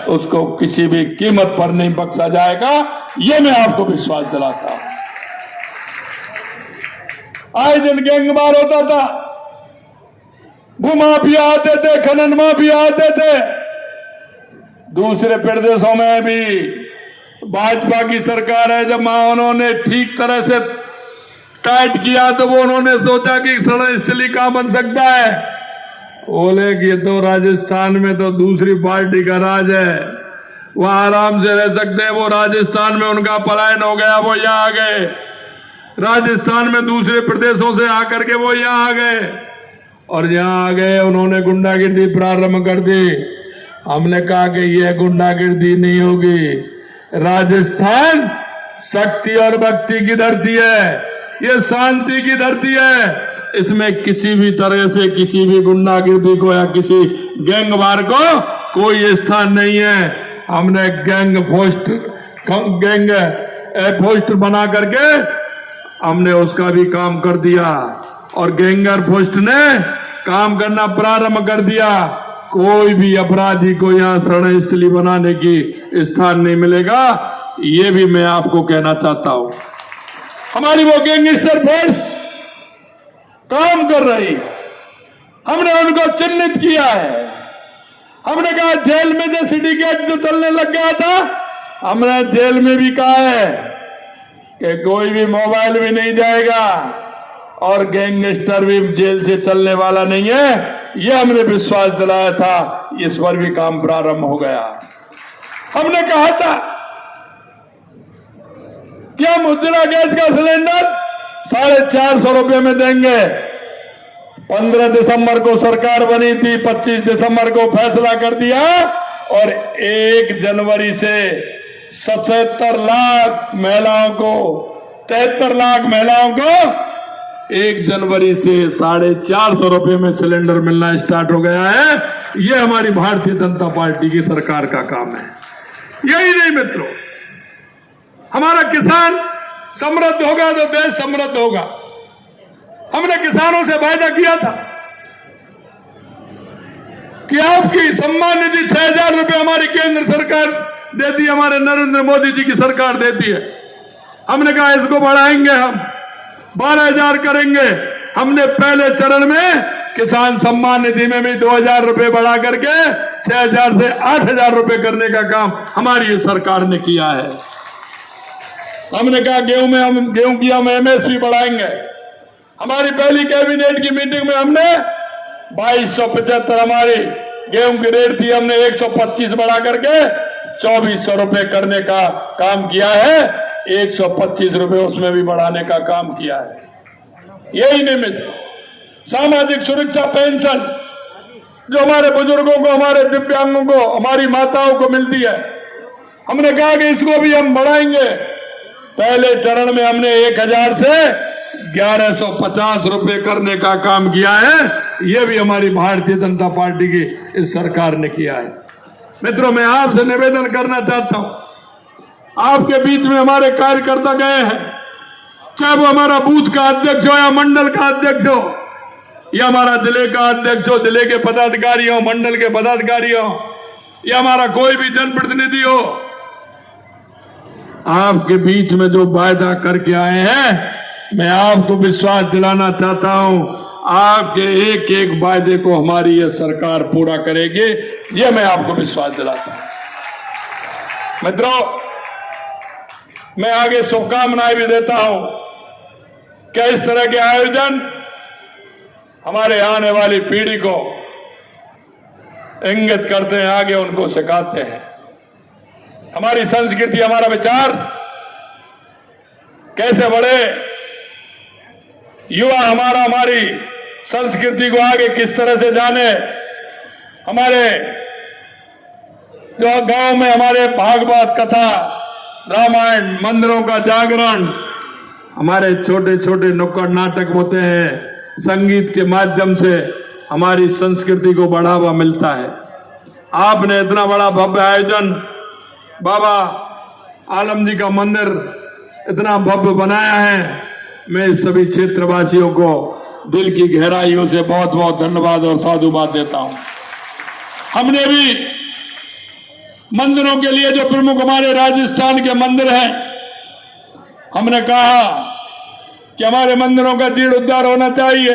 उसको किसी भी कीमत पर नहीं बख्शा जाएगा, ये मैं आपको विश्वास दिलाता हूं। आए दिन गैंगवार होता था, भूमाफिया आते थे, खनन माफिया आते थे। दूसरे प्रदेशों में भी भाजपा की सरकार है, जब उन्होंने ठीक तरह से टाइट किया तो वो उन्होंने सोचा कि सड़क स्थली कहां बन सकता है, बोले कि ये तो राजस्थान में तो दूसरी पार्टी का राज है, वहां आराम से रह सकते हैं। वो राजस्थान में उनका पलायन हो गया, वो यहाँ आ गए। राजस्थान में दूसरे प्रदेशों से आकर के वो यहाँ आ गए, और यहाँ आ गए उन्होंने गुंडागिर्दी प्रारंभ कर दी। हमने कहा कि यह गुंडागिर्दी नहीं होगी, राजस्थान शक्ति और भक्ति की धरती है, ये शांति की धरती है। इसमें किसी भी तरह से किसी भी गुंडागिर्दी को या किसी गैंगवार को कोई स्थान नहीं है। हमने गैंग पोस्ट बना करके हमने उसका भी काम कर दिया, और गैंगर पोस्ट ने काम करना प्रारंभ कर दिया। कोई भी अपराधी को यहाँ शरण स्थली बनाने की स्थान नहीं मिलेगा, ये भी मैं आपको कहना चाहता हूं। हमारी वो गैंगस्टर फोर्स काम कर रही है, हमने उनको चिन्हित किया है। हमने कहा जेल में जो सिंडिकेट जो चलने लग गया था, हमने जेल में भी कहा है कि कोई भी मोबाइल भी नहीं जाएगा और गैंगस्टर भी जेल से चलने वाला नहीं है, यह हमने विश्वास दिलाया था। इस पर भी काम प्रारंभ हो गया। हमने कहा था कि हम उज्ज्वला गैस का सिलेंडर 450 रुपए में देंगे। 15 दिसंबर को सरकार बनी थी, 25 दिसंबर को फैसला कर दिया, और 1 जनवरी से 77 लाख महिलाओं को 73 लाख महिलाओं को 1 जनवरी से 450 रुपए में सिलेंडर मिलना स्टार्ट हो गया है। यह हमारी भारतीय जनता पार्टी की सरकार का काम है। यही नहीं मित्रों, हमारा किसान समृद्ध होगा तो देश समृद्ध होगा। हमने किसानों से वायदा किया था कि आपकी सम्मान निधि 6000 रुपए हमारी केंद्र सरकार देती है, हमारे नरेंद्र मोदी जी की सरकार देती है। हमने कहा इसको बढ़ाएंगे, हम 12000 करेंगे। हमने पहले चरण में किसान सम्मान निधि में भी 2000 रुपए बढ़ा करके 6000 से 8000 रुपए करने का काम हमारी सरकार ने किया है। हमने कहा गेहूं की हम एमएसपी बढ़ाएंगे। हमारी पहली कैबिनेट की मीटिंग में हमने 2275 हमारी गेहूं की रेट थी, हमने 125 बढ़ा करके 2400 रुपए करने का काम किया है। 125 रुपए उसमें भी बढ़ाने का काम किया है। यही निमित्त सामाजिक सुरक्षा पेंशन जो हमारे बुजुर्गों को, हमारे दिव्यांगों को, हमारी माताओं को मिलती है, हमने कहा कि इसको भी हम बढ़ाएंगे। पहले चरण में हमने 1000 से 1150 रुपए करने का काम किया है। यह भी हमारी भारतीय जनता पार्टी की इस सरकार ने किया है। मित्रों, मैं आपसे निवेदन करना चाहता हूं, आपके बीच में हमारे कार्यकर्ता गए हैं, चाहे वो हमारा बूथ का अध्यक्ष हो या मंडल का अध्यक्ष हो, या हमारा जिले का अध्यक्ष हो, जिले के पदाधिकारी हो, मंडल के पदाधिकारी हो, या हमारा कोई भी जनप्रतिनिधि हो, आपके बीच में जो वायदा करके आए हैं, मैं आपको विश्वास दिलाना चाहता हूं, आपके एक एक वायदे को हमारी यह सरकार पूरा करेगी। यह मैं आपको विश्वास दिलाता हूं। मित्रों, मैं आगे शुभकामनाएं भी देता हूं कि इस तरह के आयोजन हमारे आने वाली पीढ़ी को इंगित करते हैं, आगे उनको सिखाते हैं। हमारी संस्कृति, हमारा विचार कैसे बढ़े, युवा हमारी संस्कृति को आगे किस तरह से जाने। हमारे जो गांव में हमारे भागवत कथा, रामायण, मंदिरों का जागरण, हमारे छोटे छोटे नुक्कड़ नाटक होते हैं, संगीत के माध्यम से हमारी संस्कृति को बढ़ावा मिलता है। आपने इतना बड़ा भव्य आयोजन, बाबा आलम जी का मंदिर इतना भव्य बनाया है, मैं सभी क्षेत्रवासियों को दिल की गहराइयों से बहुत बहुत धन्यवाद और साधुवाद देता हूं। हमने भी मंदिरों के लिए जो प्रमुख हमारे राजस्थान के मंदिर हैं, हमने कहा कि हमारे मंदिरों का जीर्णोद्धार होना चाहिए।